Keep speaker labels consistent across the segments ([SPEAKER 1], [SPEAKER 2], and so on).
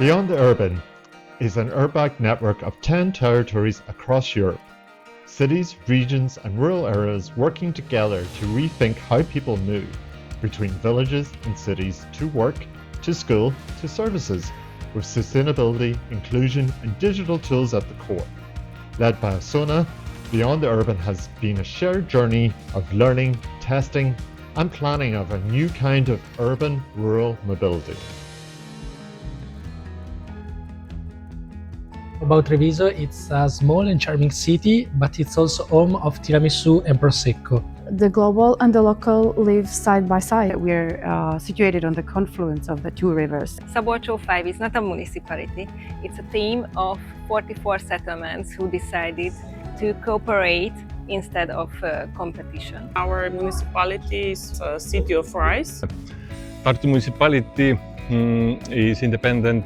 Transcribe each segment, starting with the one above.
[SPEAKER 1] Beyond the Urban is an URBACT network of 10 territories across Europe. Cities, regions and rural areas working together to rethink how people move between villages and cities to work, to school, to services, with sustainability, inclusion and digital tools at the core. Led by Asona, Beyond the Urban has been a shared journey of learning, testing and planning of a new kind of urban-rural mobility.
[SPEAKER 2] About Treviso, it's a small and charming city, but it's also home of tiramisu and prosecco.
[SPEAKER 3] The global and the local live side by side.
[SPEAKER 4] We're situated on the confluence of the two rivers.
[SPEAKER 5] URBACT V is not a municipality, it's a team of 44 settlements who decided to cooperate instead of competition.
[SPEAKER 6] Our municipality is a city of rice.
[SPEAKER 7] Tartu municipality is independent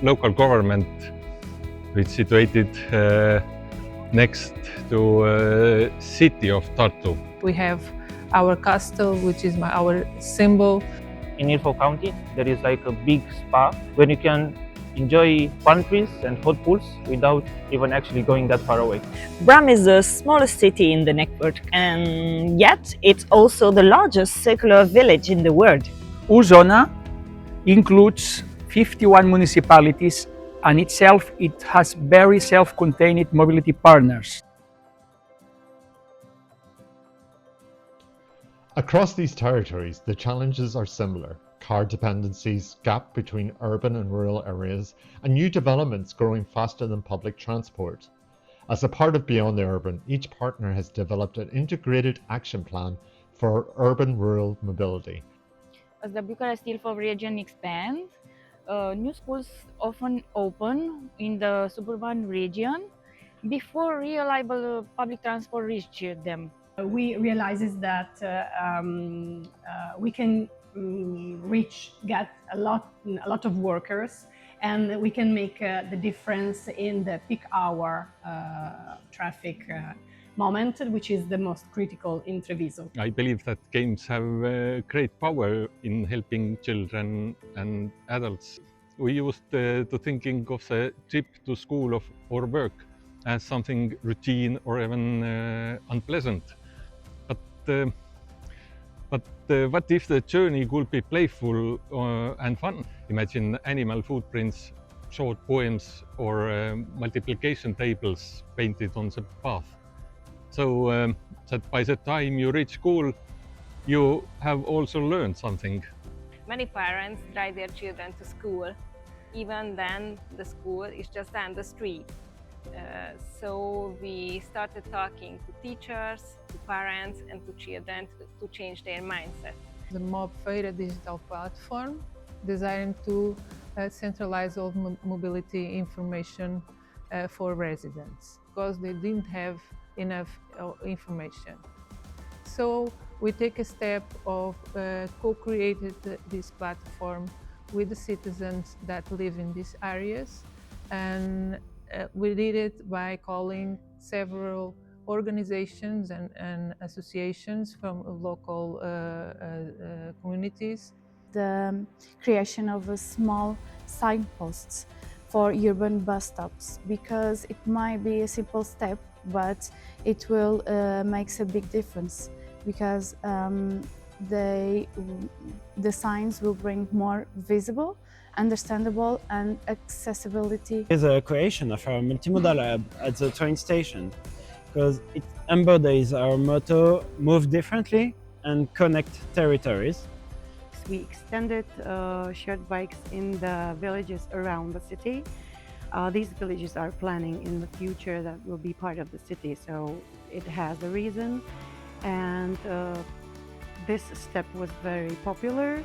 [SPEAKER 7] local government which is situated next to city of Tartu.
[SPEAKER 8] We have our castle, which is our symbol.
[SPEAKER 9] In Ilfov County, there is like a big spa where you can enjoy palm trees and hot pools without even actually going that far away.
[SPEAKER 10] Bram is the smallest city in the network, and yet it's also the largest circular village in the world.
[SPEAKER 11] Uzona includes 51 municipalities, and itself it has very self-contained mobility partners.
[SPEAKER 1] Across these territories, the challenges are similar. Car dependencies, gap between urban and rural areas, and new developments growing faster than public transport. As a part of Beyond the Urban, each partner has developed an integrated action plan for urban-rural mobility.
[SPEAKER 12] As the Bucharest-Ilfov region expands, new schools often open in the suburban region before reliable public transport reaches them.
[SPEAKER 13] We realizes that we can get a lot of workers, and we can make the difference in the peak hour traffic moment, which is the most critical in Treviso.
[SPEAKER 7] I believe that games have great power in helping children and adults. We used to thinking of the trip to school or work as something routine or even unpleasant. But what if the journey could be playful and fun? Imagine animal footprints, short poems or multiplication tables painted on the path. So that by the time you reach school, you have also learned something.
[SPEAKER 5] Many parents drive their children to school. Even then, the school is just down the street. So we started talking to teachers, to parents and to children to change their mindset.
[SPEAKER 8] The MOB Feira digital platform designed to centralize all mobility information for residents because they didn't have enough information. So we take a step of co-created this platform with the citizens that live in these areas, and we did it by calling several organizations and associations from local communities.
[SPEAKER 3] The creation of a small signposts for urban bus stops, because it might be a simple step, but it will make a big difference, because the signs will bring more visible, understandable and accessibility.
[SPEAKER 14] It's a creation of our multimodal hub at the train station, because it embodies our motto, move differently and connect territories.
[SPEAKER 4] We extended shared bikes in the villages around the city. These villages are planning in the future that will be part of the city, so it has a reason, and this step was very popular.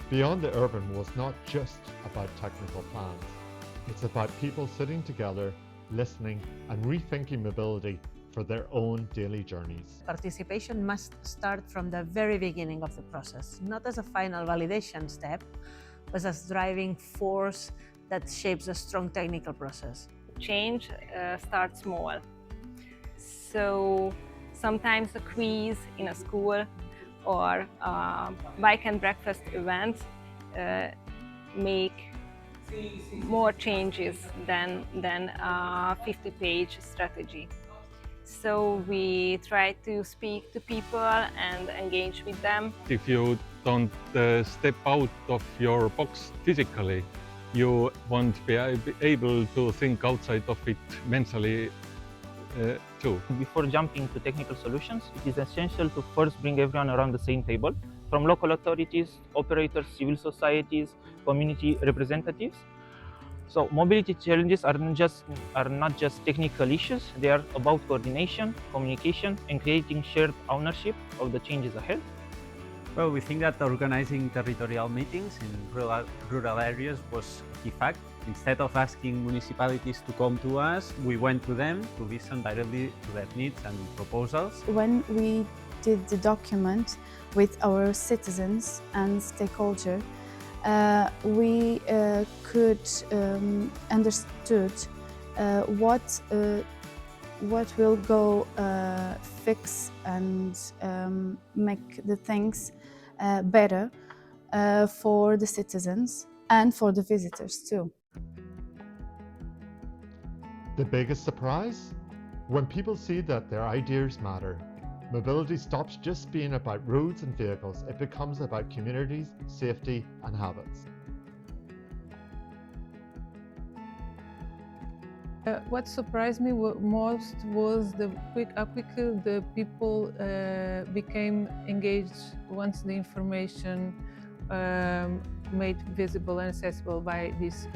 [SPEAKER 1] Beyond the Urban was not just about technical plans. It's about people sitting together, listening and rethinking mobility for their own daily journeys.
[SPEAKER 15] Participation must start from the very beginning of the process, not as a final validation step, but as driving force that shapes a strong technical process.
[SPEAKER 5] Change starts small. So sometimes a quiz in a school or bike and breakfast events make more changes than a 50-page strategy. So we try to speak to people and engage with them.
[SPEAKER 7] If you don't step out of your box physically, you won't be able to think outside of it mentally too.
[SPEAKER 9] Before jumping to technical solutions, it is essential to first bring everyone around the same table, from local authorities, operators, civil societies, community representatives. So mobility challenges are not just technical issues, they are about coordination, communication, and creating shared ownership of the changes ahead.
[SPEAKER 16] Well, we think that organizing territorial meetings in rural areas was a key fact. Instead of asking municipalities to come to us, we went to them to listen directly to their needs and proposals.
[SPEAKER 3] When we did the document with our citizens and stakeholders, we could understood what will go fix and make the things better for the citizens and for the visitors too.
[SPEAKER 1] The biggest surprise? When people see that their ideas matter. Mobility stops just being about roads and vehicles, it becomes about communities, safety and habits.
[SPEAKER 8] What surprised me most was how quickly the people became engaged once the information made visible and accessible by this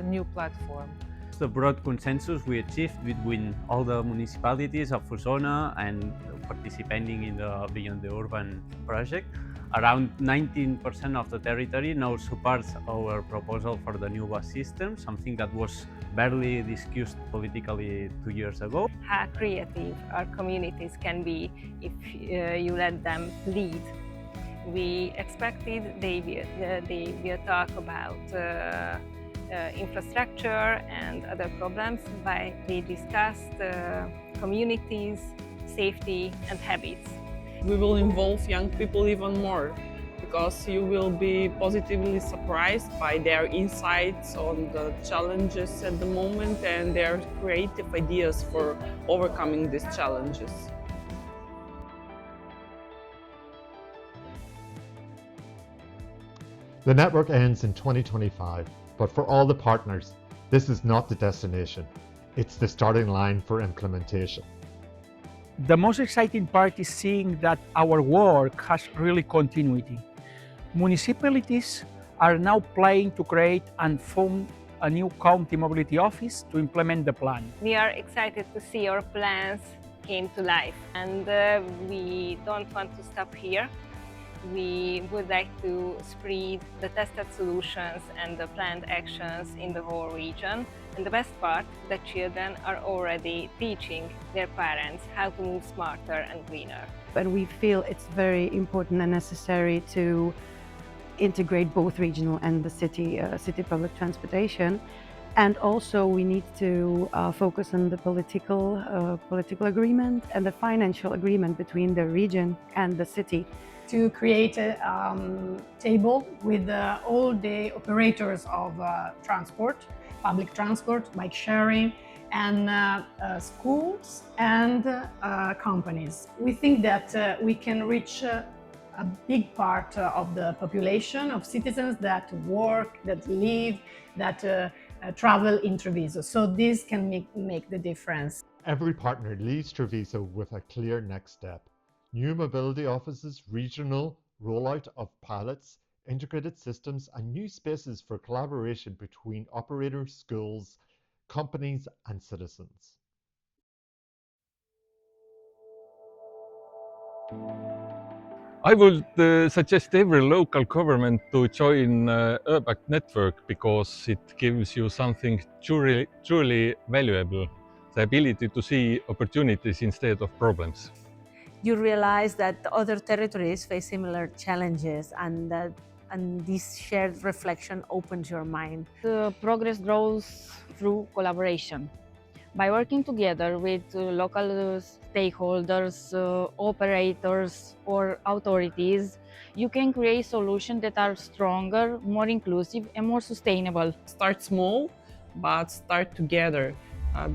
[SPEAKER 8] new platform.
[SPEAKER 16] The broad consensus we achieved between all the municipalities of Fusona and participating in the Beyond the Urban project. Around 19% of the territory now supports our proposal for the new bus system, something that was barely discussed politically 2 years ago.
[SPEAKER 5] How creative our communities can be if you let them lead. We expected they will talk about infrastructure and other problems, but they discussed communities, safety and habits.
[SPEAKER 6] We will involve young people even more because you will be positively surprised by their insights on the challenges at the moment and their creative ideas for overcoming these challenges.
[SPEAKER 1] The network ends in 2025, but for all the partners, this is not the destination. It's the starting line for implementation.
[SPEAKER 11] The most exciting part is seeing that our work has really continuity. Municipalities are now planning to create and fund a new county mobility office to implement the plan.
[SPEAKER 5] We are excited to see our plans came to life, and we don't want to stop here. We would like to spread the tested solutions and the planned actions in the whole region. And the best part, the children are already teaching their parents how to move smarter and greener.
[SPEAKER 4] And we feel it's very important and necessary to integrate both regional and the city public transportation. And also we need to focus on the political agreement and the financial agreement between the region and the city.
[SPEAKER 13] To create a table with all the operators of transport, public transport, bike sharing, and schools and companies. We think that we can reach a big part of the population of citizens that work, that live, that travel in Treviso. So this can make the difference.
[SPEAKER 1] Every partner leaves Treviso with a clear next step. New mobility offices, regional rollout of pilots, integrated systems, and new spaces for collaboration between operators, schools, companies, and citizens.
[SPEAKER 7] I would suggest every local government to join URBACT network because it gives you something truly valuable, the ability to see opportunities instead of problems.
[SPEAKER 15] You realize that other territories face similar challenges, and this shared reflection opens your mind.
[SPEAKER 12] The progress grows through collaboration. By working together with local stakeholders, operators, or authorities, you can create solutions that are stronger, more inclusive, and more sustainable.
[SPEAKER 6] Start small, but start together,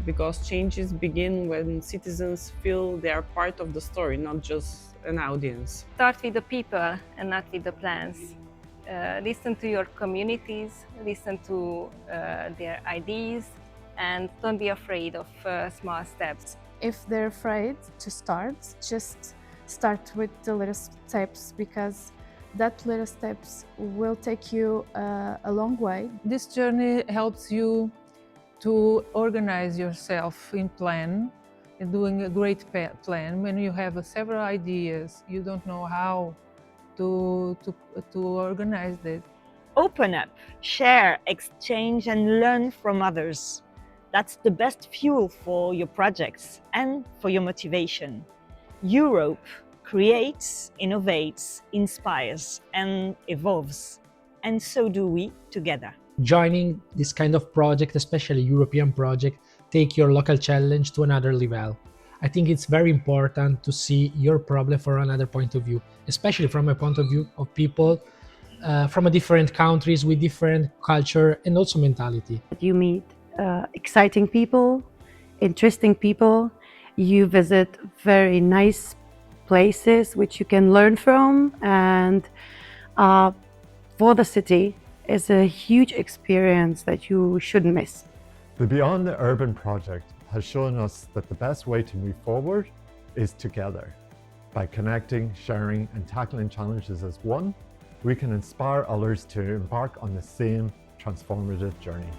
[SPEAKER 6] because changes begin when citizens feel they are part of the story, not just an audience.
[SPEAKER 5] Start with the people and not with the plans. Listen to your communities, listen to their ideas, and don't be afraid of small steps.
[SPEAKER 3] If they're afraid to start, just start with the little steps, because that little steps will take you a long way.
[SPEAKER 8] This journey helps you to organize yourself in plan, and doing a great plan. When you have several ideas, you don't know how to organize it.
[SPEAKER 10] Open up, share, exchange, and learn from others. That's the best fuel for your projects and for your motivation. Europe creates, innovates, inspires, and evolves. And so do we together.
[SPEAKER 2] Joining this kind of project, especially European project, take your local challenge to another level. I think it's very important to see your problem from another point of view, especially from a point of view of people from different countries with different culture and also mentality.
[SPEAKER 4] You meet exciting people, interesting people. You visit very nice places which you can learn from, and for the city is a huge experience that you shouldn't miss.
[SPEAKER 1] The Beyond the Urban project has shown us that the best way to move forward is together. By connecting, sharing, and tackling challenges as one, we can inspire others to embark on the same transformative journey.